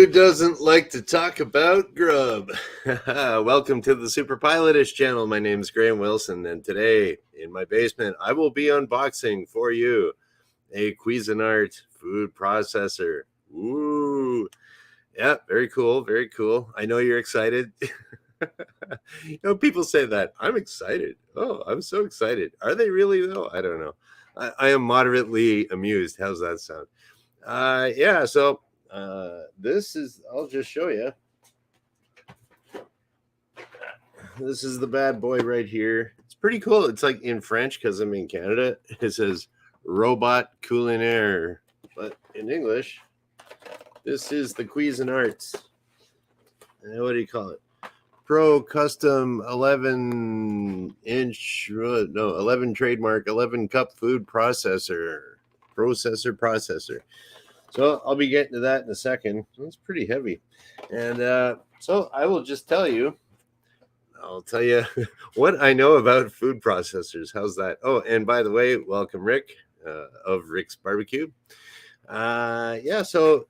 doesn't like to talk about grub? Welcome to the Superpilotish channel. My name is Graham Wilson, and today in my basement, I will be unboxing for you a Cuisinart food processor. Ooh, yeah, very cool, very cool. I know you're excited. People say that. I'm excited. Oh, I'm so excited. Are they really, though? I don't know. I am moderately amused. How's that sound? Yeah, so this is, I'll just show you. This is the bad boy right here. It's pretty cool. It's like in French because I'm in Canada. It says Robot Cuisinart, but in English, this is the Cuisinart. What do you call it? Pro Custom 11 trademark, 11 cup food processor. So I'll be getting to that in a second. It's pretty heavy. And so I will just tell you, I'll tell you what I know about food processors. How's that? Oh, and by the way, welcome Rick of Rick's Barbecue. So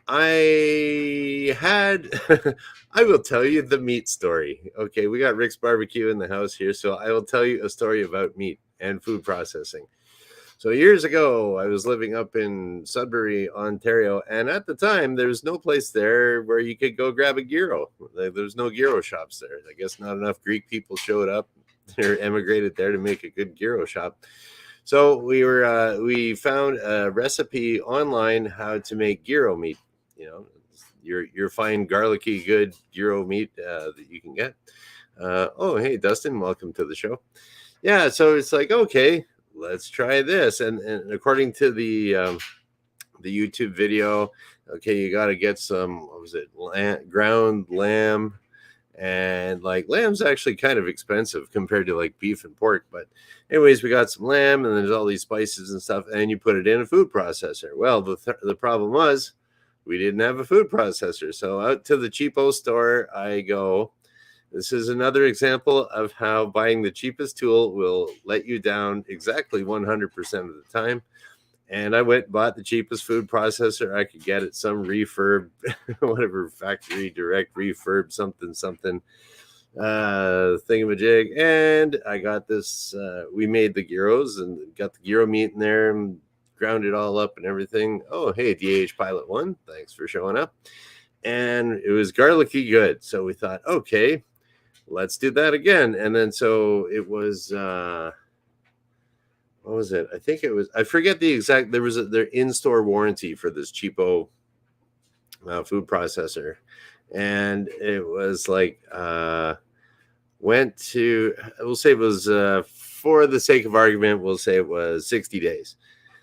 I had, I will tell you the meat story. Okay, we got Rick's Barbecue in the house here, so I will tell you a story about meat and food processing. So years ago, I was living up in Sudbury, Ontario, and at the time, there was no place there where you could go grab a gyro. There's no gyro shops there. I guess not enough Greek people showed up. They emigrated there to make a good gyro shop. So we found a recipe online how to make gyro meat. You know, your fine garlicky good gyro meat that you can get. Oh, hey Dustin, welcome to the show. Yeah, so it's like, okay, let's try this. And according to the YouTube video, okay, you got to get some, what was it, ground lamb. And like lamb's actually kind of expensive compared to like beef and pork. But anyways, we got some lamb and there's all these spices and stuff. And you put it in a food processor. Well, the problem was we didn't have a food processor. So out to the cheapo store I go. This is another example of how buying the cheapest tool will let you down exactly 100% of the time. And I went and bought the cheapest food processor I could get at some refurb, whatever, factory direct refurb, something, thingamajig. And I got this, we made the gyros and got the gyro meat in there and ground it all up and everything. Oh, hey, DH Pilot 1, thanks for showing up. And it was garlicky good. So we thought, okay, let's do that again. And then so it was, what was it? I think it was, I forget the exact, there was their in-store warranty for this cheapo food processor. And it was like, went to, we'll say it was, for the sake of argument, we'll say it was 60 days.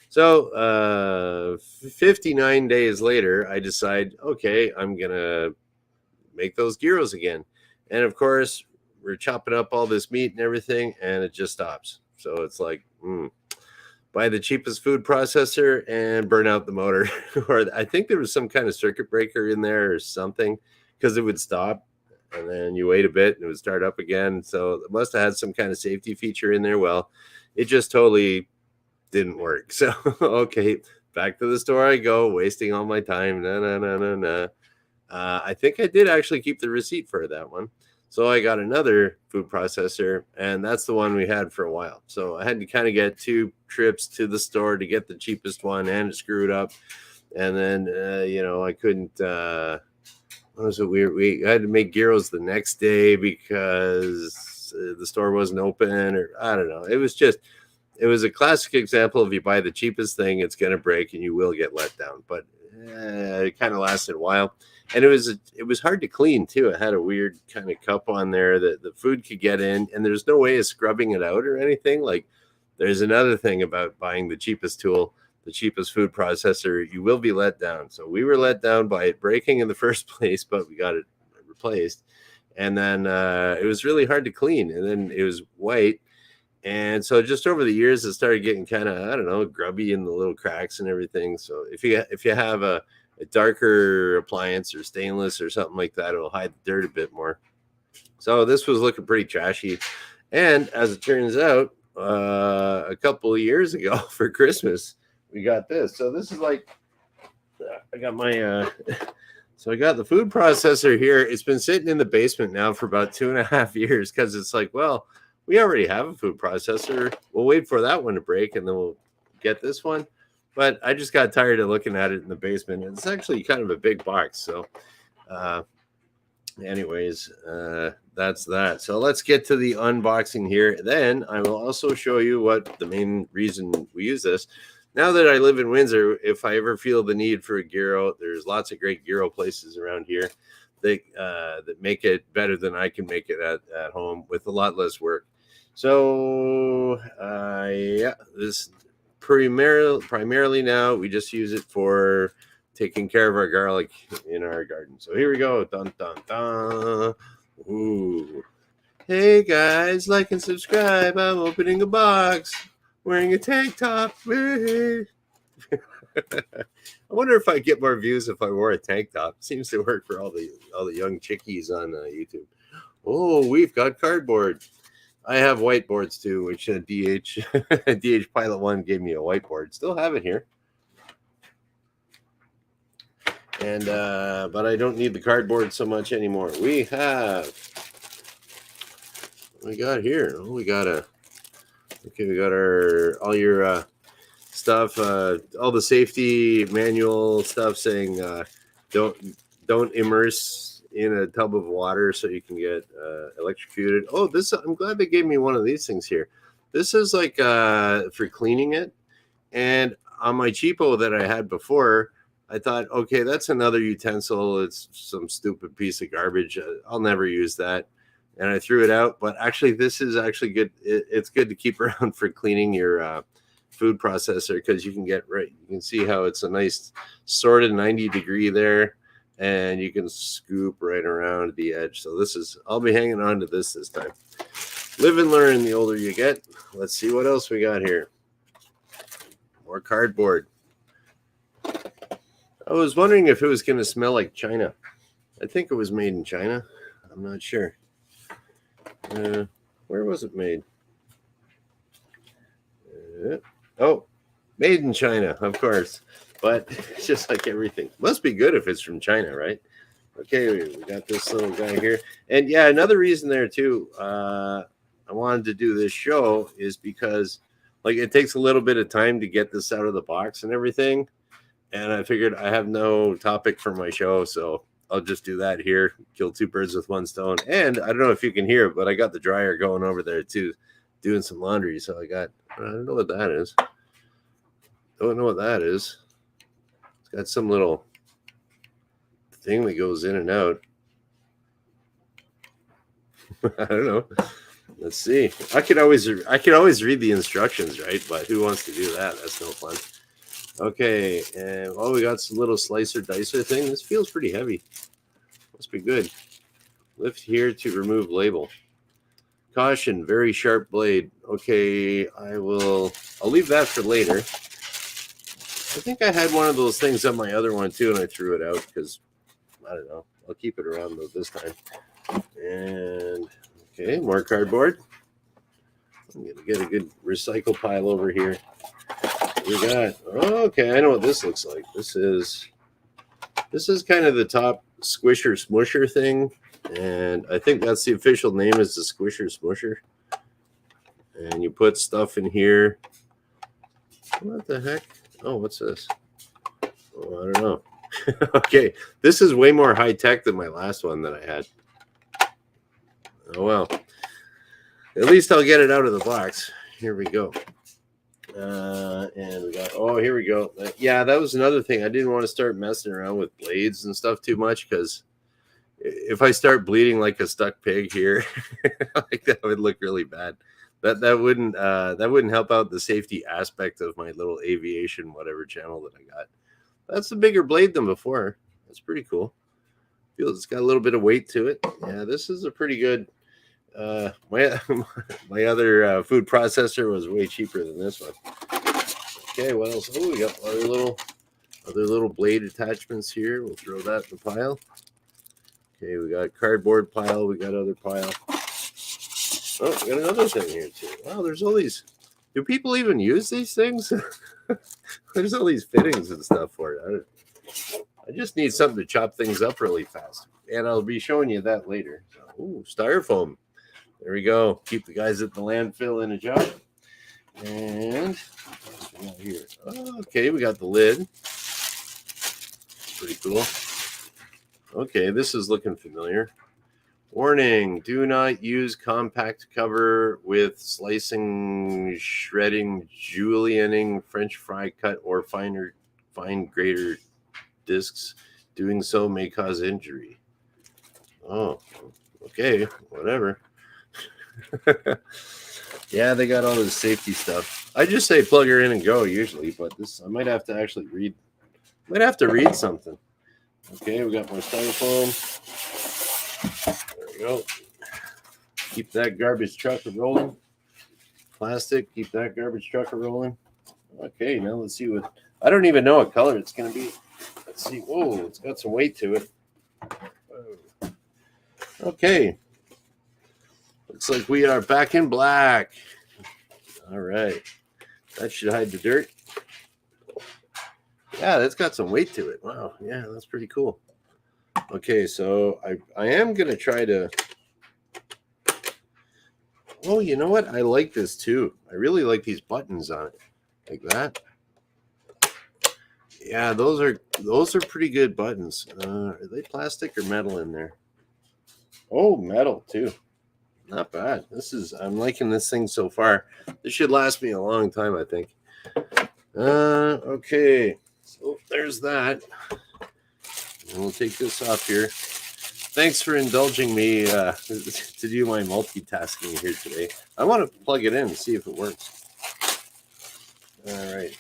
So 59 days later, I decide, okay, I'm going to make those gyros again. And of course, we're chopping up all this meat and everything, and it just stops. So it's like, buy the cheapest food processor and burn out the motor. Or I think there was some kind of circuit breaker in there or something, because it would stop and then you wait a bit and it would start up again. So it must have had some kind of safety feature in there. Well, it just totally didn't work. So, okay, back to the store I go, wasting all my time. No. I think I did actually keep the receipt for that one. So I got another food processor, and that's the one we had for a while. So I had to kind of get 2 trips to the store to get the cheapest one, and it screwed up. And then, I couldn't, what was it? We had to make gyros the next day because the store wasn't open, or I don't know. It was a classic example of you buy the cheapest thing, it's going to break and you will get let down. But it kind of lasted a while. And it was hard to clean too. It had a weird kind of cup on there that the food could get in, and there's no way of scrubbing it out or anything. Like, there's another thing about buying the cheapest tool, the cheapest food processor, you will be let down. So we were let down by it breaking in the first place, but we got it replaced. And then it was really hard to clean, and then it was white. And so just over the years, it started getting kind of, I don't know, grubby in the little cracks and everything. So if you have a darker appliance or stainless or something like that, it'll hide the dirt a bit more. So this was looking pretty trashy. And as it turns out, a couple of years ago for Christmas, we got this. So this is like, I got my So I got the food processor here. It's been sitting in the basement now for about 2.5 years because it's like, well, we already have a food processor. We'll wait for that one to break and then we'll get this one. But I just got tired of looking at it in the basement. It's actually kind of a big box. So, anyways, that's that. So let's get to the unboxing here. Then I will also show you what the main reason we use this. Now that I live in Windsor, if I ever feel the need for a gyro, there's lots of great gyro places around here that make it better than I can make it at home with a lot less work. So yeah, this primarily now we just use it for taking care of our garlic in our garden. So here we go. Dun dun dun. Ooh. Hey guys, like and subscribe. I'm opening a box. Wearing a tank top. I wonder if I get more views if I wore a tank top. Seems to work for all the young chickies on YouTube. Oh, we've got cardboard. I have whiteboards too, which DH Pilot 1 gave me a whiteboard. Still have it here. And but I don't need the cardboard so much anymore. We got here. Oh, we got all your stuff, all the safety manual stuff saying don't immerse in a tub of water so you can get electrocuted. Oh, I'm glad they gave me one of these things here. This is like for cleaning it. And on my cheapo that I had before, I thought, okay, that's another utensil. It's some stupid piece of garbage. I'll never use that. And I threw it out. But actually, this is actually good. It's good to keep around for cleaning your food processor because you can see how it's a nice sort of 90-degree there. And you can scoop right around the edge. So I'll be hanging on to this time. Live and learn the older you get. Let's see what else we got here. More cardboard. I was wondering if it was going to smell like China. I think it was made in China. I'm not sure. Where was it made? Oh, made in China, of course. But it's just like everything. Must be good if it's from China, right? Okay, we got this little guy here. And yeah, another reason there too, I wanted to do this show is because like it takes a little bit of time to get this out of the box and everything. And I figured I have no topic for my show, so I'll just do that here. Kill two birds with one stone. And I don't know if you can hear it, but I got the dryer going over there too, doing some laundry. So I don't know what that is. Don't know what that is. It's got some little thing that goes in and out. I don't know. Let's see. I could always read the instructions, right? But who wants to do that? That's no fun. Okay, and we got some little slicer dicer thing. This feels pretty heavy. Must be good. Lift here to remove label. Caution, very sharp blade. Okay, I'll leave that for later. I think I had one of those things on my other one too, and I threw it out because I don't know. I'll keep it around though this time. And okay, more cardboard. I'm gonna get a good recycle pile over here. We got okay. I know what this looks like. This is kind of the top squisher smusher thing, and I think that's the official name is the squisher smusher. And you put stuff in here. What the heck? Oh, what's this? Oh, I don't know. Okay, this is way more high tech than my last one that I had. Oh well. At least I'll get it out of the box. Here we go. And we got, here we go. Yeah, that was another thing. I didn't want to start messing around with blades and stuff too much because if I start bleeding like a stuck pig here, like that would look really bad. That wouldn't help out the safety aspect of my little aviation whatever channel that I got. That's a bigger blade than before. That's pretty cool. Feels it's got a little bit of weight to it. Yeah, this is a pretty good. My other food processor was way cheaper than this one. Okay, what else? Oh, we got other little blade attachments here. We'll throw that in the pile. Okay, we got cardboard pile. We got other pile. Oh, we got another thing here too. Wow, there's all these. Do people even use these things? There's all these fittings and stuff for it. I just need something to chop things up really fast. And I'll be showing you that later. So, ooh, styrofoam. There we go. Keep the guys at the landfill in a job. And what we got here? Okay, we got the lid. Pretty cool. Okay, this is looking familiar. Warning, do not use compact cover with slicing, shredding, julienning, French fry cut, or fine grater discs. Doing so may cause injury. Oh, okay, whatever. Yeah, they got all this safety stuff. I just say plug her in and go usually, but this I might have to actually read. Might have to read something. Okay, we got more styrofoam. There we go. Keep that garbage truck rolling. Plastic, keep that garbage truck rolling. Okay, now let's see what. I don't even know what color it's going to be. Let's see. Whoa, it's got some weight to it. Whoa. Okay. Looks like we are back in black. All right. That should hide the dirt. Yeah, that's got some weight to it. Wow. Yeah, that's pretty cool. Okay, so I am going to try to... Oh, you know what? I like this too. I really like these buttons on it. Like that. Yeah, those are pretty good buttons. Are they plastic or metal in there? Oh, metal too. Not bad. I'm liking this thing so far. This should last me a long time, I think. Okay. So there's that. And we'll take this off here. Thanks for indulging me to do my multitasking here today. I want to plug it in and see if it works. All right.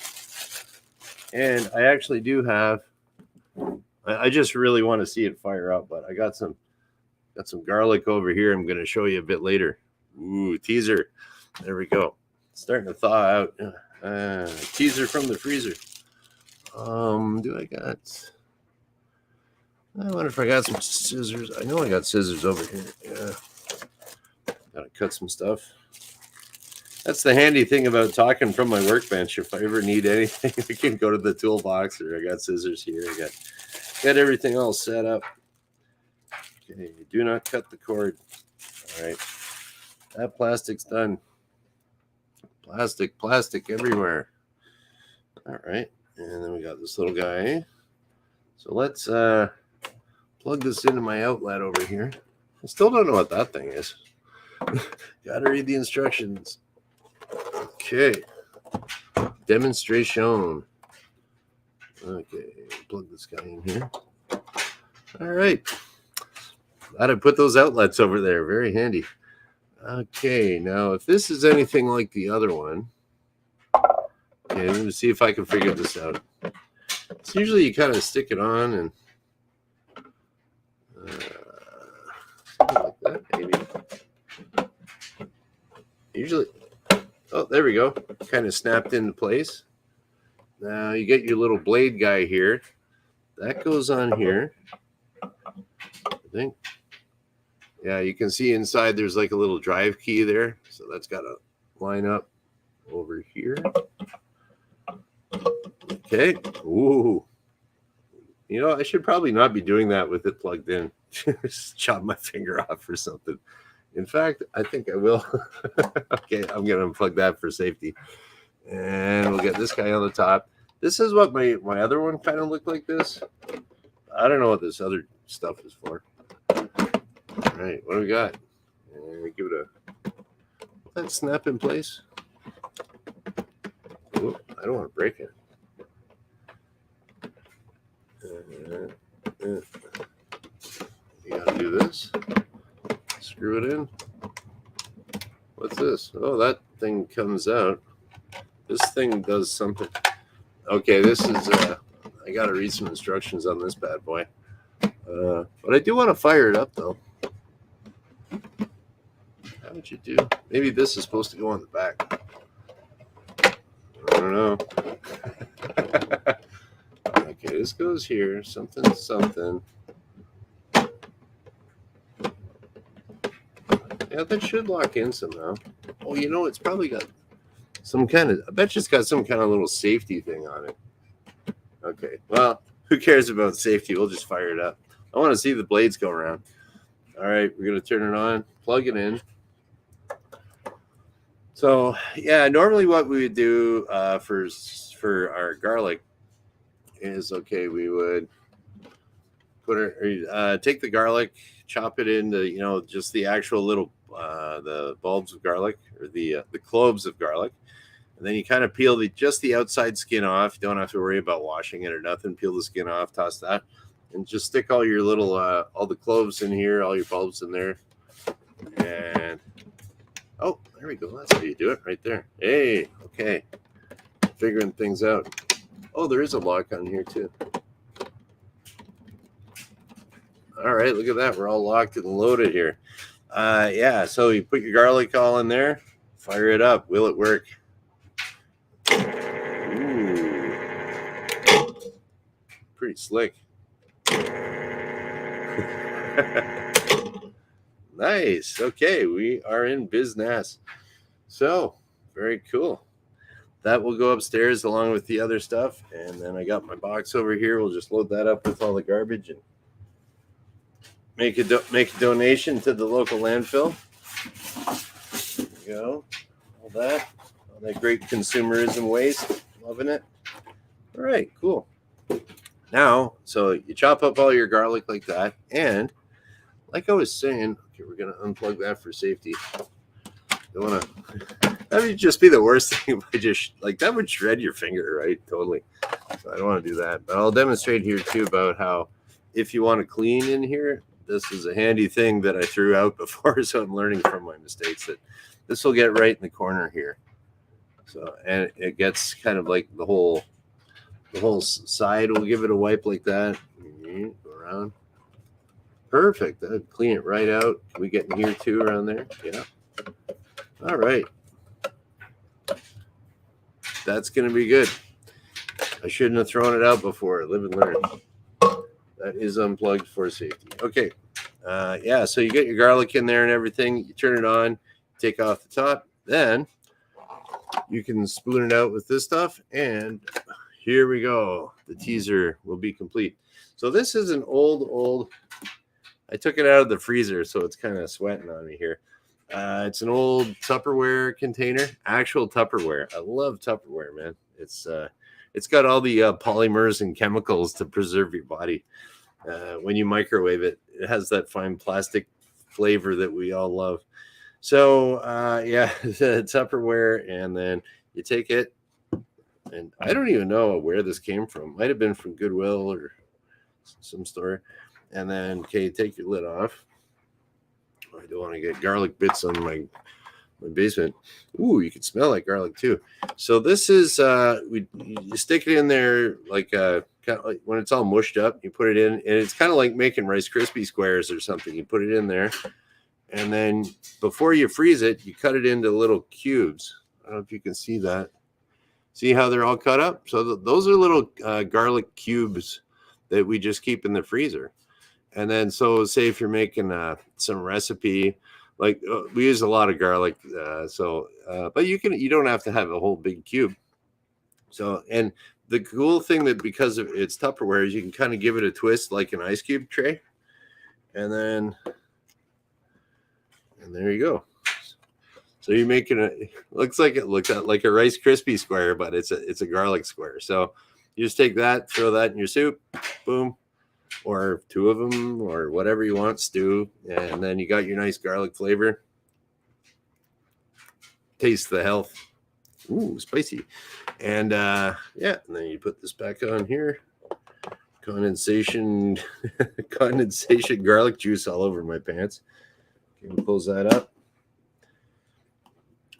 And I actually do have, I just really want to see it fire up, but I got some garlic over here. I'm going to show you a bit later. Ooh, teaser. There we go. It's starting to thaw out. Teaser from the freezer. Do I got... I wonder if I got some scissors. I know I got scissors over here. Yeah. Gotta cut some stuff. That's the handy thing about talking from my workbench. If I ever need anything, I can go to the toolbox, or I got scissors here. I got everything all set up. Okay, do not cut the cord. All right. That plastic's done. Plastic everywhere. All right. And then we got this little guy. So let's plug this into my outlet over here. I still don't know what that thing is. Gotta read the instructions. Okay. Demonstration. Okay, plug this guy in here. All right. Glad I put those outlets over there. Very handy. Okay, now if this is anything like the other one, okay, let me see if I can figure this out. It's usually you kind of stick it on and something like that, maybe. Usually, oh, there we go. Kind of snapped into place. Now you get your little blade guy here. That goes on here, I think. Yeah, you can see inside there's like a little drive key there. So that's got to line up over here. Okay. Ooh. You know, I should probably not be doing that with it plugged in. Just chop my finger off or something. In fact, I think I will. Okay, I'm going to unplug that for safety. And we'll get this guy on the top. This is what my other one kind of looked like this. I don't know what this other stuff is for. All right, what do we got? And give it a... Will that snap in place? Ooh, I don't want to break it. You gotta do this. Screw it in. What's this? Oh, that thing comes out. This thing does something. Okay, this is I gotta read some instructions on this bad boy. But I do want to fire it up though. How would you do? Maybe this is supposed to go on the back. I don't know. Okay, this goes here. Something. Yeah, that should lock in somehow. Oh, you know, it's probably got some kind of... I bet you it's got some kind of little safety thing on it. Okay, well, Who cares about safety? We'll just fire it up. I want to see the blades go around. All right, we're going to turn it on, plug it in. So yeah, normally what we would do for our garlic is, okay, we would take the garlic, chop it into, just the actual little the bulbs of garlic, or the cloves of garlic, and then you kind of peel just the outside skin off. You don't have to worry about washing it or nothing. Peel the skin off, toss that, and just stick all your little all the cloves in here, all your bulbs in there, and oh, there we go. That's how you do it right there. Hey, okay, figuring things out. Oh, there is a lock on here too. All right, look at that. We're all locked and loaded here. Yeah, so you put your garlic all in there, fire it up. Will it work? Ooh, pretty slick. Nice. Okay, we are in business. So, very cool. That will go upstairs along with the other stuff. And then I got my box over here. We'll just load that up with all the garbage and make a donation to the local landfill. There you go. All that great consumerism waste. Loving it. All right, cool. Now, so you chop up all your garlic like that, and like I was saying, okay, we're gonna unplug that for safety. Don't wanna. That would just be the worst thing if I just that would shred your finger, right? Totally. So I don't want to do that. But I'll demonstrate here too about how, if you want to clean in here, this is a handy thing that I threw out before, so I'm learning from my mistakes. That this will get right in the corner here. So, and it gets kind of like the whole side. We'll give it a wipe like that. Go around. Perfect. That'd clean it right out. Can we get in here too, around there? Yeah. All right. That's going to be good. I shouldn't have thrown it out before. Live and learn. That is unplugged for safety. Okay. Yeah, so you get your garlic in there and everything. You turn it on, take off the top. Then you can spoon it out with this stuff. And here we go. The teaser will be complete. So this is an old, I took it out of the freezer, so it's kind of sweating on me here. It's an old Tupperware container, actual Tupperware. I love Tupperware, man. It's got all the polymers and chemicals to preserve your body. When you microwave it, it has that fine plastic flavor that we all love. So yeah, Tupperware, and then you take it, and I don't even know where this came from. Might have been from Goodwill or some store. And then, okay, take your lid off. I don't want to get garlic bits on my basement. Ooh, you can smell like garlic too. So this is you stick it in there like kind of like when it's all mushed up. You put it in, and it's kind of like making Rice Krispie squares or something. You put it in there, and then before you freeze it, you cut it into little cubes. I don't know if you can see that. See how they're all cut up? So those are little garlic cubes that we just keep in the freezer. And then, so say if you're making some recipe, like we use a lot of garlic, but you don't have to have a whole big cube. So, and the cool thing that because of it's Tupperware is you can kind of give it a twist like an ice cube tray, and there you go. So you're making it looks like a Rice Krispie square, but it's a garlic square. So you just take that, throw that in your soup, boom. Or two of them, or whatever you want, stew, and then you got your nice garlic flavor. Taste the health. Ooh, spicy. And yeah, and then you put this back on here. Condensation garlic juice all over my pants. Okay, we'll close that up.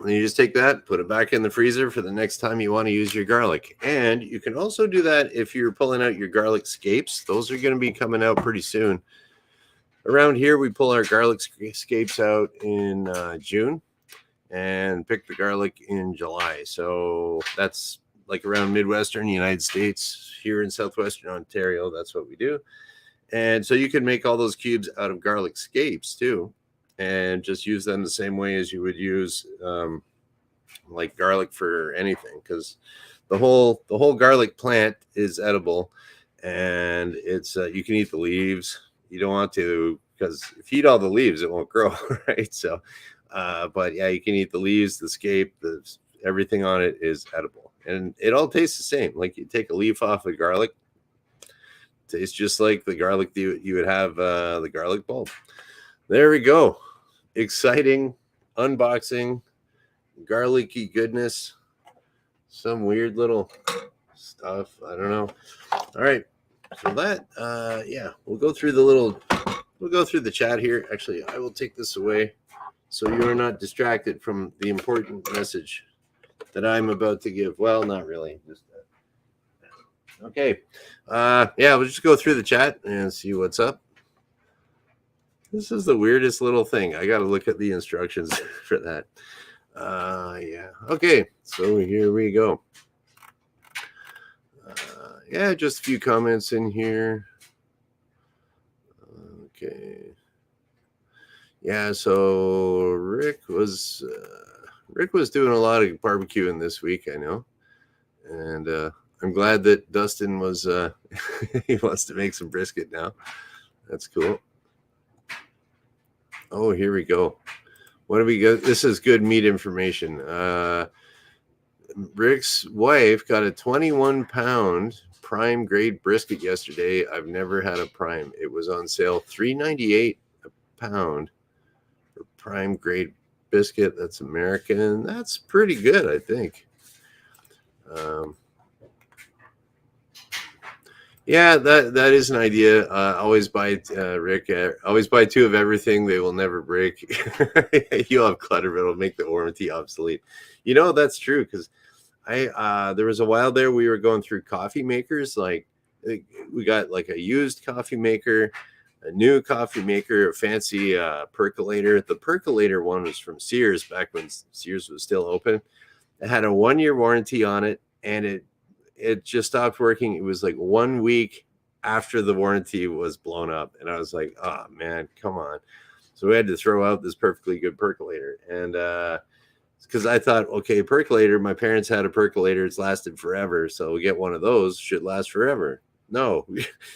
And you just take that, put it back in the freezer for the next time you want to use your garlic. And you can also do that if you're pulling out your garlic scapes. Those are going to be coming out pretty soon. Around here, we pull our garlic scapes out in June and pick the garlic in July. So that's like around Midwestern United States. Here in Southwestern Ontario, that's what we do. And so you can make all those cubes out of garlic scapes too, and just use them the same way as you would use like garlic for anything, because the whole garlic plant is edible, and it's you can eat the leaves. You don't want to, because if you eat all the leaves, it won't grow, right? So, but yeah, you can eat the leaves, the scape, everything on it is edible, and it all tastes the same. Like you take a leaf off of garlic, tastes just like the garlic you would have the garlic bulb. There we go. Exciting unboxing, garlicky goodness, some weird little stuff. I don't know. All right. So that yeah, we'll go through the chat here. Actually, I will take this away so you are not distracted from the important message that I'm about to give. Well, not really. Just okay. Yeah, we'll just go through the chat and see what's up. This is the weirdest little thing. I got to look at the instructions for that. Yeah. Okay. So here we go. Yeah, just a few comments in here. Okay. Yeah, so Rick was doing a lot of barbecuing this week, I know. And I'm glad that Dustin was he wants to make some brisket now. That's cool. Oh, here we go. What do we got? This is good meat information. Rick's wife got a 21-pound prime grade brisket yesterday. I've never had a prime. It was on sale, $3.98 a pound for prime grade biscuit. That's American. That's pretty good, I think. Yeah, that is an idea. Always buy Rick. Always buy two of everything. They will never break. You'll have clutter, it'll make the warranty obsolete. You know that's true, because there was a while there we were going through coffee makers. Like we got like a used coffee maker, a new coffee maker, a fancy percolator. The percolator one was from Sears back when Sears was still open. It had a 1-year warranty on it, and it just stopped working. It was like 1 week after the warranty was blown up, and I was like, oh man, come on. So we had to throw out this perfectly good percolator, and because I thought, okay, percolator, my parents had a percolator, it's lasted forever, so we get one of those, should last forever. No.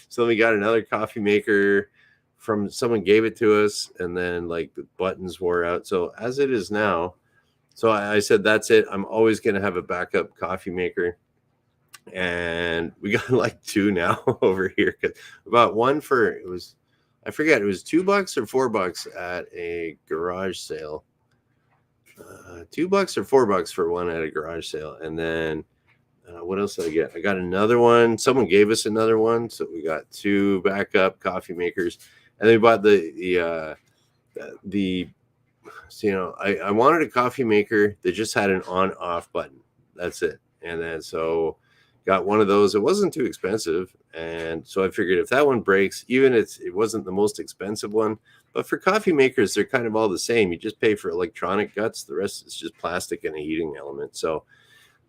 So we got another coffee maker from someone, gave it to us, and then like the buttons wore out. So as it is now, so I said, that's it, I'm always going to have a backup coffee maker. And we got like two now over here. About one for, it was, I forget, it was $2 or $4 at a garage sale. $2 or $4 for one at a garage sale. And then what else did I get? I got another one. Someone gave us another one, so we got two backup coffee makers. And then we bought so, you know, I wanted a coffee maker that just had an on-off button. That's it. And then so got one of those. It wasn't too expensive, and so I figured if that one breaks, even it wasn't the most expensive one, but for coffee makers, they're kind of all the same. You just pay for electronic guts. The rest is just plastic and a heating element. So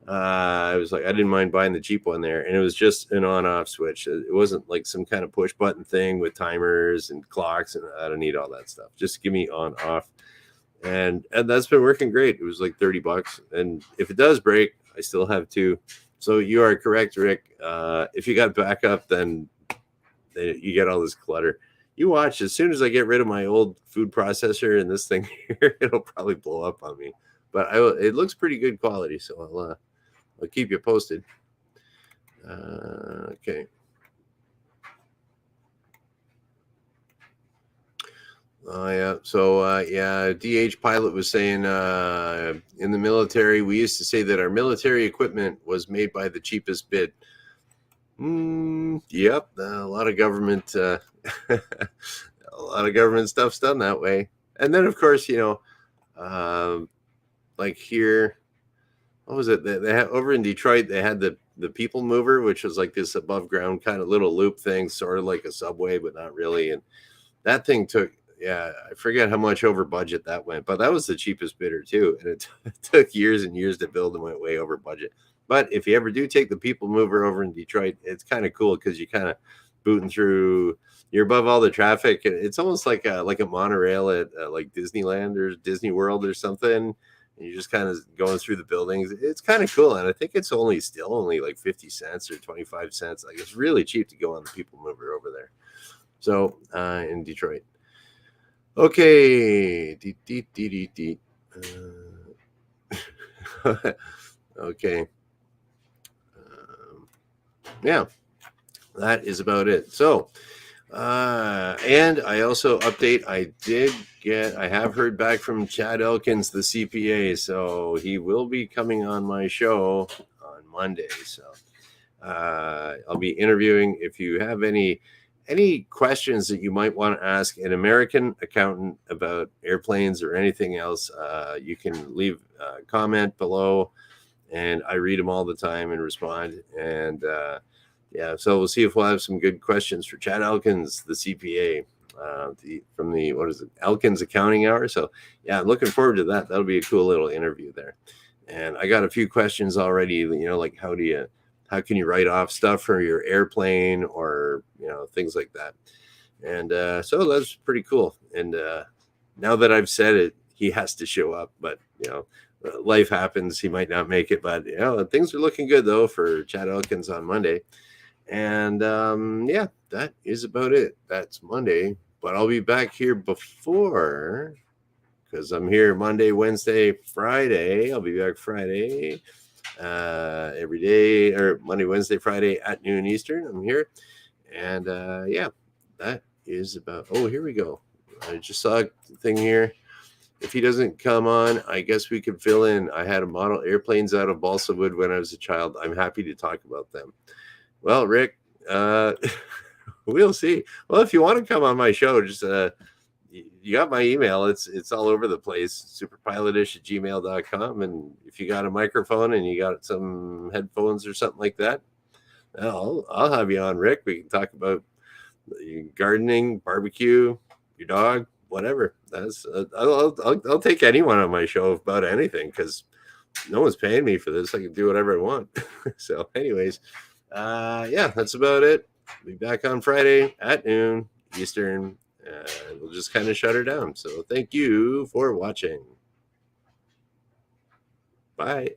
I was like, I didn't mind buying the cheap one there, and it was just an on-off switch. It wasn't like some kind of push button thing with timers and clocks, and I don't need all that stuff. Just give me on-off, and that's been working great. It was like $30, and if it does break, I still have two. So you are correct, Rick. If you got backup, then you get all this clutter. You watch, as soon as I get rid of my old food processor and this thing here, it'll probably blow up on me. But it looks pretty good quality, so I'll keep you posted. Okay. Oh yeah. So yeah, DH Pilot was saying in the military, we used to say that our military equipment was made by the cheapest bid. Yep, a lot of government stuff's done that way. And then of course, you know, like here, what was it? They had over in Detroit, they had the people mover, which was like this above ground kind of little loop thing, sort of like a subway, but not really. And that thing took, yeah, I forget how much over budget that went, but that was the cheapest bidder too. And it took years and years to build and went way over budget. But if you ever do take the people mover over in Detroit, it's kind of cool because you kind of booting through, you're above all the traffic. And it's almost like a monorail at like Disneyland or Disney World or something. and you're just kind of going through the buildings. It's kind of cool, and I think it's still only like 50 cents or 25 cents. Like, it's really cheap to go on the People Mover over there. So in Detroit. Okay. Okay. Yeah, that is about it. So, and I also update. I have heard back from Chad Elkins, the CPA. So he will be coming on my show on Monday. So I'll be interviewing. If you have any questions that you might want to ask an American accountant about airplanes or anything else, you can leave a comment below, and I read them all the time and respond. And yeah, so we'll see if we'll have some good questions for Chad Elkins, the CPA, from the Elkins Accounting Hour. So yeah, I'm looking forward to that. That'll be a cool little interview there. And I got a few questions already. Like how can you write off stuff for your airplane, or things like that. And so that's pretty cool. And now that I've said it, he has to show up. But life happens. He might not make it. But things are looking good though for Chad Elkins on Monday. And yeah, that is about it. That's Monday. But I'll be back here before, because I'm here Monday, Wednesday, Friday. I'll be back Friday. Every day, or Monday, Wednesday, Friday at noon Eastern. I'm here. And yeah, that is about. Oh, here we go. I just saw a thing here. If he doesn't come on, I guess we could fill in. I had a model airplanes out of balsa wood when I was a child. I'm happy to talk about them. Well, Rick, we'll see. Well, if you want to come on my show, just you got my email. It's all over the place. Superpilotish@gmail.com. And if you got a microphone and you got some headphones or something like that, I'll have you on, Rick. We can talk about gardening, barbecue, your dog, whatever. That's I'll take anyone on my show about anything, because no one's paying me for this. I can do whatever I want. So, anyways, yeah, that's about it. Be back on Friday at noon Eastern. We'll just kind of shut her down. So thank you for watching. Bye.